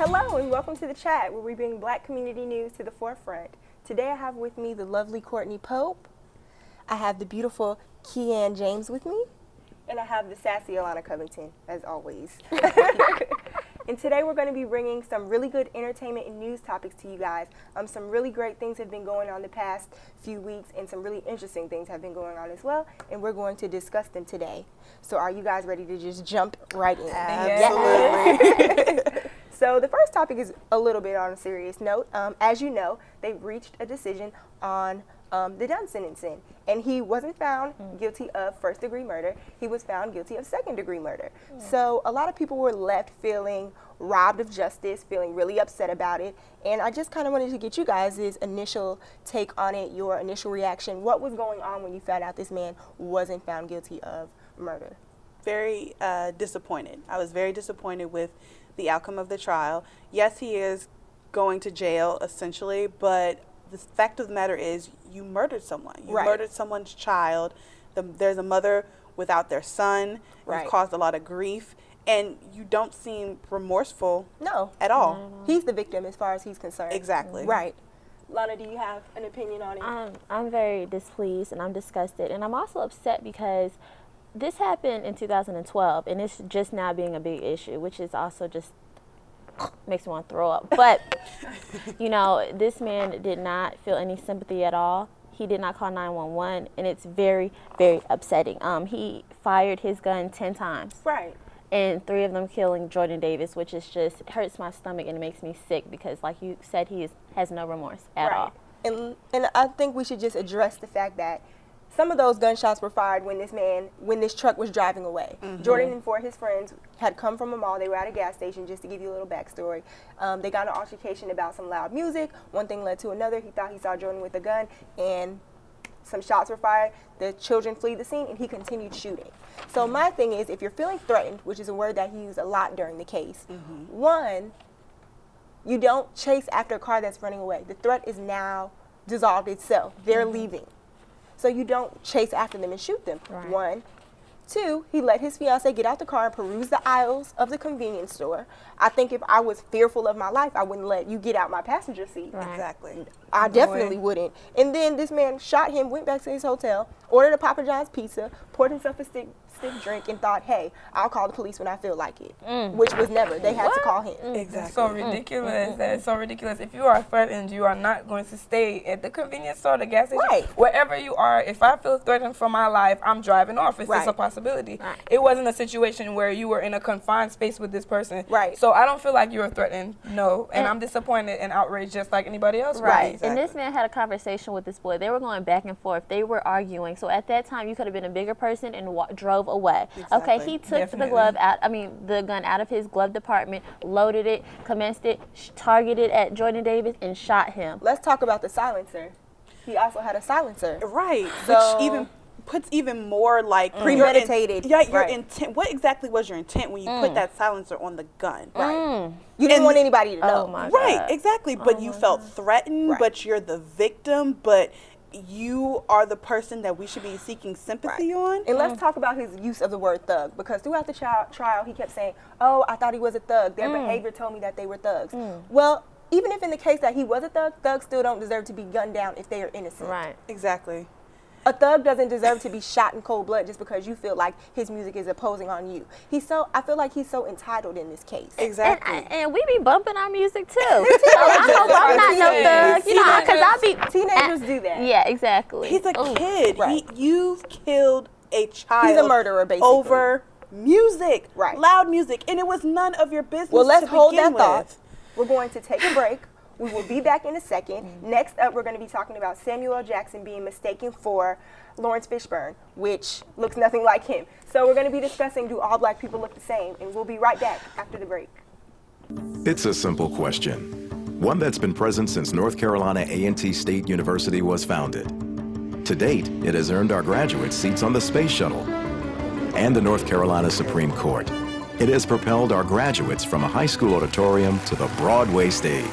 Hello and welcome to the chat where we bring Black community news to the forefront. Today I have with me the lovely Courtney Pope. I have the beautiful Keann James with me. And I have the sassy Alana Covington, as always. And today we're going to be bringing some really good entertainment and news topics to you guys. Some really great things have been going on the past few weeks, and some really interesting things have been going on as well, and we're going to discuss them today. So are you guys ready to just jump right in? Absolutely. So the first topic is a little bit on a serious note. As you know, they've reached a decision on the Dunn sentencing, and he wasn't found guilty of first-degree murder. He was found guilty of second-degree murder. So a lot of people were left feeling robbed of justice, feeling really upset about it, and I just kind of wanted to get you guys' initial take on it, your initial reaction. What was going on when you found out this man wasn't found guilty of murder? Very disappointed. I was very disappointed with the outcome of the trial. Yes, he is going to jail, essentially, but the fact of the matter is you murdered someone. You murdered someone's child. There's a mother without their son. You've caused a lot of grief, and you don't seem remorseful at all. He's the victim as far as he's concerned. Exactly. Right. Lana, do you have an opinion on it? I'm very displeased, and I'm disgusted, and I'm also upset because this happened in 2012, and it's just now being a big issue, which is also just makes me want to throw up. But, you know, this man did not feel any sympathy at all. He did not call 911, and it's very, very upsetting. He fired his gun 10 times. Right. And 3 of them killing Jordan Davis, which is just hurts my stomach and it makes me sick because, like you said, has no remorse at all. And I think we should just address the fact that some of those gunshots were fired when this truck was driving away. Jordan and 4 of his friends had come from a mall. They were at a gas station, just to give you a little backstory. They got in an altercation about some loud music. One thing led to another. He thought he saw Jordan with a gun, and some shots were fired. The children fled the scene, and he continued shooting. So my thing is, if you're feeling threatened, which is a word that he used a lot during the case, one, you don't chase after a car that's running away. The threat is now dissolved itself. They're leaving. So you don't chase after them and shoot them. One. 2, he let his fiance get out the car and peruse the aisles of the convenience store. I think if I was fearful of my life, I wouldn't let you get out my passenger seat. Exactly. I definitely wouldn't. And then this man shot him, went back to his hotel, ordered a Papa John's pizza, poured himself a stick drink, and thought, hey, I'll call the police when I feel like it. Which was never. They had to call him. Exactly. So ridiculous. That's so ridiculous. If you are threatened, you are not going to stay at the convenience store, the gas station, wherever you are. If I feel threatened for my life, I'm driving off. It's just a possibility. It wasn't a situation where you were in a confined space with this person. So I don't feel like you were threatened. No. And I'm disappointed and outraged just like anybody else. Exactly. And this man had a conversation with this boy. They were going back and forth. They were arguing. So at that time, you could have been a bigger person and drove away. Okay, he took the gun out of his glove compartment, loaded it, commenced it, targeted at Jordan Davis, and shot him. Let's talk about the silencer. He also had a silencer. Right. So, which even puts even more like premeditated. Your intent. What exactly was your intent when you put that silencer on the gun? You didn't want anybody to know. Oh my God. Exactly. But you felt threatened, but you're the victim, but you are the person that we should be seeking sympathy on. And let's talk about his use of the word thug, because throughout the trial he kept saying, oh, I thought he was a thug. Their behavior told me that they were thugs. Well, even if in the case that he was a thug, thugs still don't deserve to be gunned down if they are innocent. Right. Exactly. A thug doesn't deserve to be shot in cold blood just because you feel like his music is opposing on you. I feel like he's so entitled in this case. Exactly. And we be bumping our music too. So I hope I'm not no thug. You know, because I be teenagers do that. Yeah, exactly. He's a kid. You've killed a child. He's a murderer, basically. Over music, loud music, and it was none of your business. Well, let's hold that thought. We're going to take a break. We will be back in a second. Next up, we're going to be talking about Samuel L. Jackson being mistaken for Lawrence Fishburne, which looks nothing like him. So we're going to be discussing, do all black people look the same? And we'll be right back after the break. It's a simple question, one that's been present since North Carolina A&T State University was founded. To date, it has earned our graduates seats on the Space Shuttle and the North Carolina Supreme Court. It has propelled our graduates from a high school auditorium to the Broadway stage.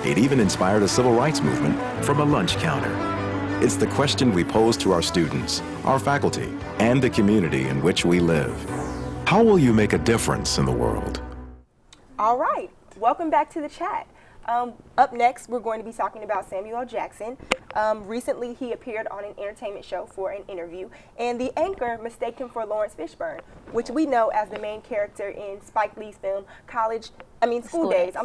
It even inspired a civil rights movement from a lunch counter. It's the question we pose to our students, our faculty, and the community in which we live. How will you make a difference in the world? All right. Welcome back to the chat. Up next, we're going to be talking about Samuel L. Jackson. Recently, he appeared on an entertainment show for an interview, and the anchor mistook him for Lawrence Fishburne, which we know as the main character in Spike Lee's film School Days.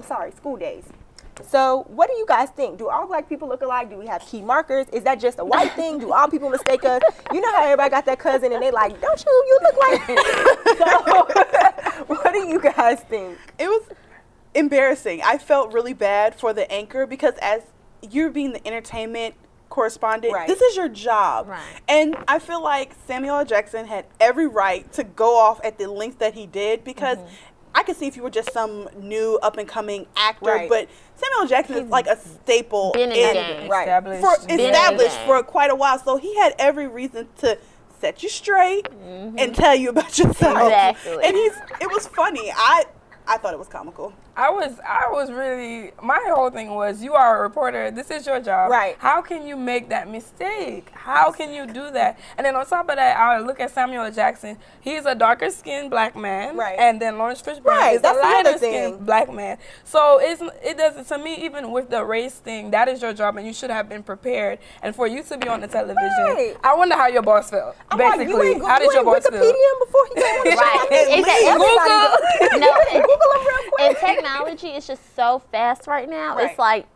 So, what do you guys think? Do all black people look alike? Do we have key markers? Is that just a white thing? Do all people mistake us? You know how everybody got that cousin and they like, don't you look like So, what do you guys think? It was embarrassing. I felt really bad for the anchor because as you're being the entertainment correspondent, this is your job. Right. And I feel like Samuel L. Jackson had every right to go off at the length that he did because I could see if you were just some new up-and-coming actor, but Samuel L. Jackson is like a staple established for quite a while. So he had every reason to set you straight and tell you about yourself. Exactly. And it was funny. I thought it was comical. I was really, my whole thing was, you are a reporter, this is your job. Right. How can you make that mistake? How can you do that? And then on top of that, I look at Samuel L. Jackson. He's a darker skinned black man. Right. And then Lawrence Fishburne is a lighter skinned black man. So it doesn't, to me, even with the race thing, that is your job and you should have been prepared. And for you to be on the television, I wonder how your boss felt. Basically, how did your boss feel? Before he came on the show? Google him real quick. And technology is just so fast right now. It's like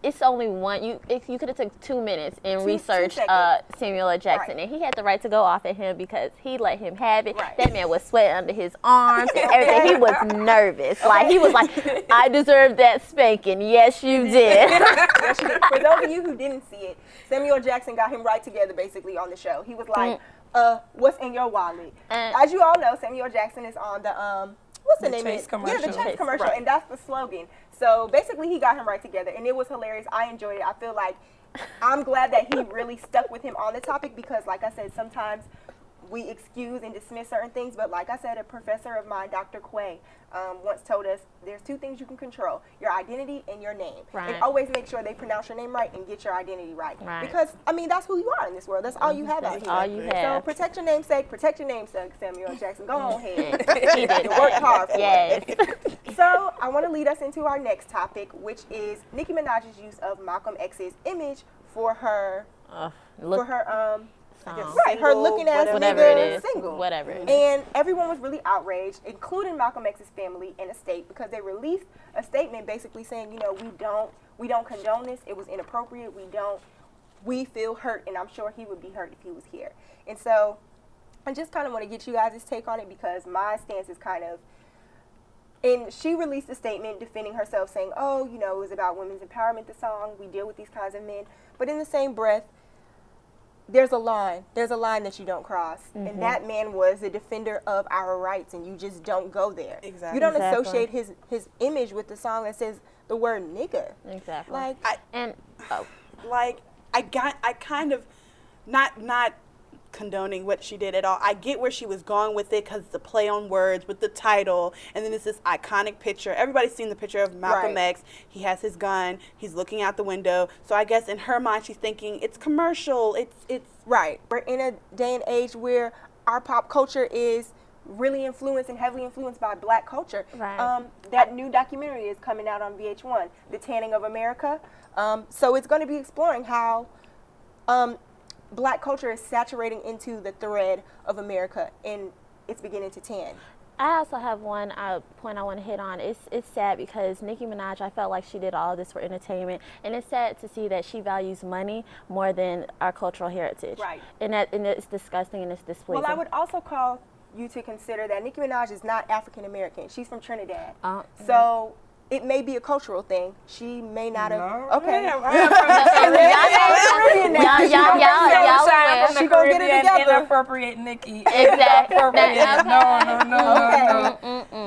it's only one. You could have took 2 minutes and researched Samuel L. Jackson, and he had the right to go off at him because he let him have it. That man was sweating under his arms and everything. He was nervous. Like he was like, I deserve that spanking. Yes, you did. Yes, you did. For those of you who didn't see it, Samuel L. Jackson got him right together basically on the show. He was like, what's in your wallet? As you all know, Samuel L. Jackson is on the what's the name of it? Commercial. Yeah, the Chase commercial, and that's the slogan. So basically, he got him right together, and it was hilarious. I enjoyed it. I feel like I'm glad that he really stuck with him on the topic because, like I said, sometimes we excuse and dismiss certain things, but like I said, a professor of mine, Dr. Quay, once told us there's 2 things you can control, your identity and your name. And always make sure they pronounce your name right and get your identity right. Because, I mean, that's who you are in this world. That's all you have out here. All you have. So protect your namesake, Samuel L. Jackson. Go on ahead. He did. Work hard for it. So I want to lead us into our next topic, which is Nicki Minaj's use of Malcolm X's image for her, her looking ass nigga single. Whatever it is. And everyone was really outraged, including Malcolm X's family and estate, because they released a statement basically saying, you know, we don't condone this. It was inappropriate. We feel hurt, and I'm sure he would be hurt if he was here. And so I just kind of want to get you guys' take on it because my stance is kind of, and she released a statement defending herself saying, oh, you know, it was about women's empowerment, the song. We deal with these kinds of men. But in the same breath, there's a line that you don't cross. And that man was a defender of our rights, and you just don't go there. Exactly. You don't associate his image with the song that says the word nigga. Exactly. Like, I kind of not condoning what she did at all. I get where she was going with it because it's a play on words with the title, and then it's this iconic picture. Everybody's seen the picture of Malcolm X. He has his gun. He's looking out the window. So I guess in her mind, she's thinking it's commercial. It's right. We're in a day and age where our pop culture is really influenced and heavily influenced by black culture. Right. That new documentary is coming out on VH1, The Tanning of America. So it's going to be exploring how black culture is saturating into the thread of America, and it's beginning to tan. I also have one point I want to hit on. It's sad because Nicki Minaj, I felt like she did all this for entertainment, and it's sad to see that she values money more than our cultural heritage. Right. And it's disgusting and it's displeasing. Well, I would also call you to consider that Nicki Minaj is not African American. She's from Trinidad. So it may be a cultural thing. She may not have. No, okay. Y'all She gonna get it together. Inappropriate Nicki. Exactly.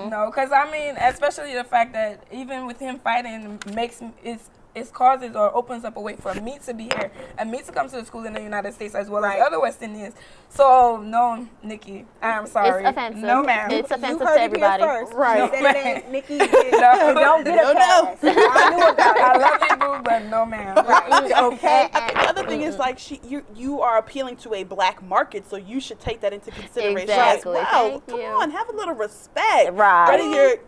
No, because I mean, especially the fact that even with him fighting it causes or opens up a way for me to be here and me to come to the school in the United States as well as other West Indians. So, no, Nikki, I'm sorry. It's offensive. No, ma'am. It's offensive to everybody. Right. No, Nikki, don't get a pass. I knew about it. I love you, boo, but no, ma'am. Right. Okay. I think the other thing is like you are appealing to a black market, so you should take that into consideration Exactly. as well. Thank Come you. on, have a little respect. Right. Whether you're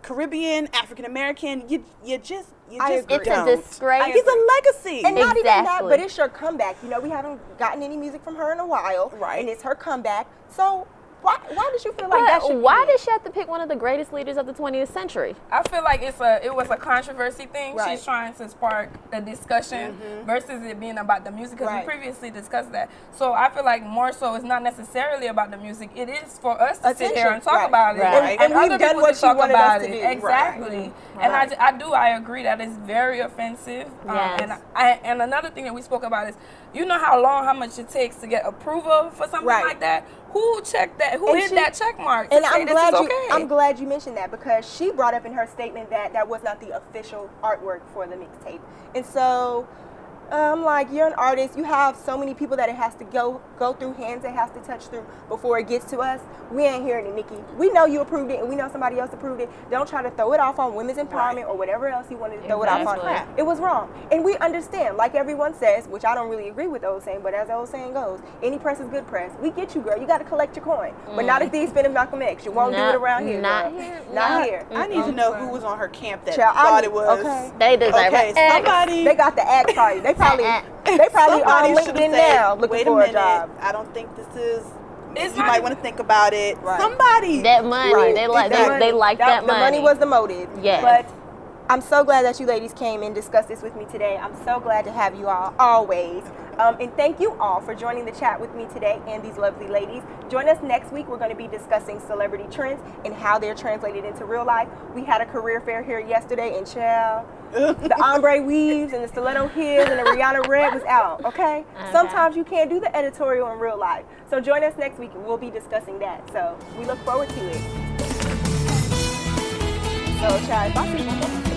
Caribbean, African American, you just agree. It's a disgrace. He's a legacy. And not even that, but it's her comeback. You know, we haven't gotten any music from her in a while. Right. And it's her comeback. So why did you feel like that should why did she have to pick one of the greatest leaders of the 20th century? I feel like it was a controversy thing. Right. She's trying to spark a discussion versus it being about the music, because we previously discussed that. So I feel like more so it's not necessarily about the music. It is for us to sit here and talk about it. Right. And other we've done people what to she talk wanted about us to it. do. Exactly. Right. And I agree that it's very offensive. Yes. And another thing that we spoke about is, you know how much it takes to get approval for something like that? Who checked that? Who hit that check mark? And I'm glad you mentioned that, because she brought up in her statement that was not the official artwork for the mixtape. And so I'm like, you're an artist. You have so many people that it has to go through, hands it has to touch through before it gets to us. We ain't hearing it, Nicki. We know you approved it, and we know somebody else approved it. Don't try to throw it off on women's empowerment or whatever else you wanted to throw it off on. It was wrong. And we understand, like everyone says, which I don't really agree with the old saying, but as the old saying goes, any press is good press. We get you, girl. You got to collect your coin. But not at the expense of Malcolm X. You won't do it around here, Not girl. here. Not here. I need to know who was on her camp that thought it was. Okay. They deserve it. Somebody. They got the act party. They probably on LinkedIn now looking wait for a minute, a job. I don't think this is. It's you not might even- want to think about it. Right. Somebody. That money. They like that money. The money was the motive. Yes. But I'm so glad that you ladies came and discussed this with me today. I'm so glad to have you all, always. And thank you all for joining the chat with me today and these lovely ladies. Join us next week. We're going to be discussing celebrity trends and how they're translated into real life. We had a career fair here yesterday, and child, the ombre weaves and the stiletto heels and the Rihanna red was out, okay? Sometimes you can't do the editorial in real life. So join us next week and we'll be discussing that. So we look forward to it. So, child, bye.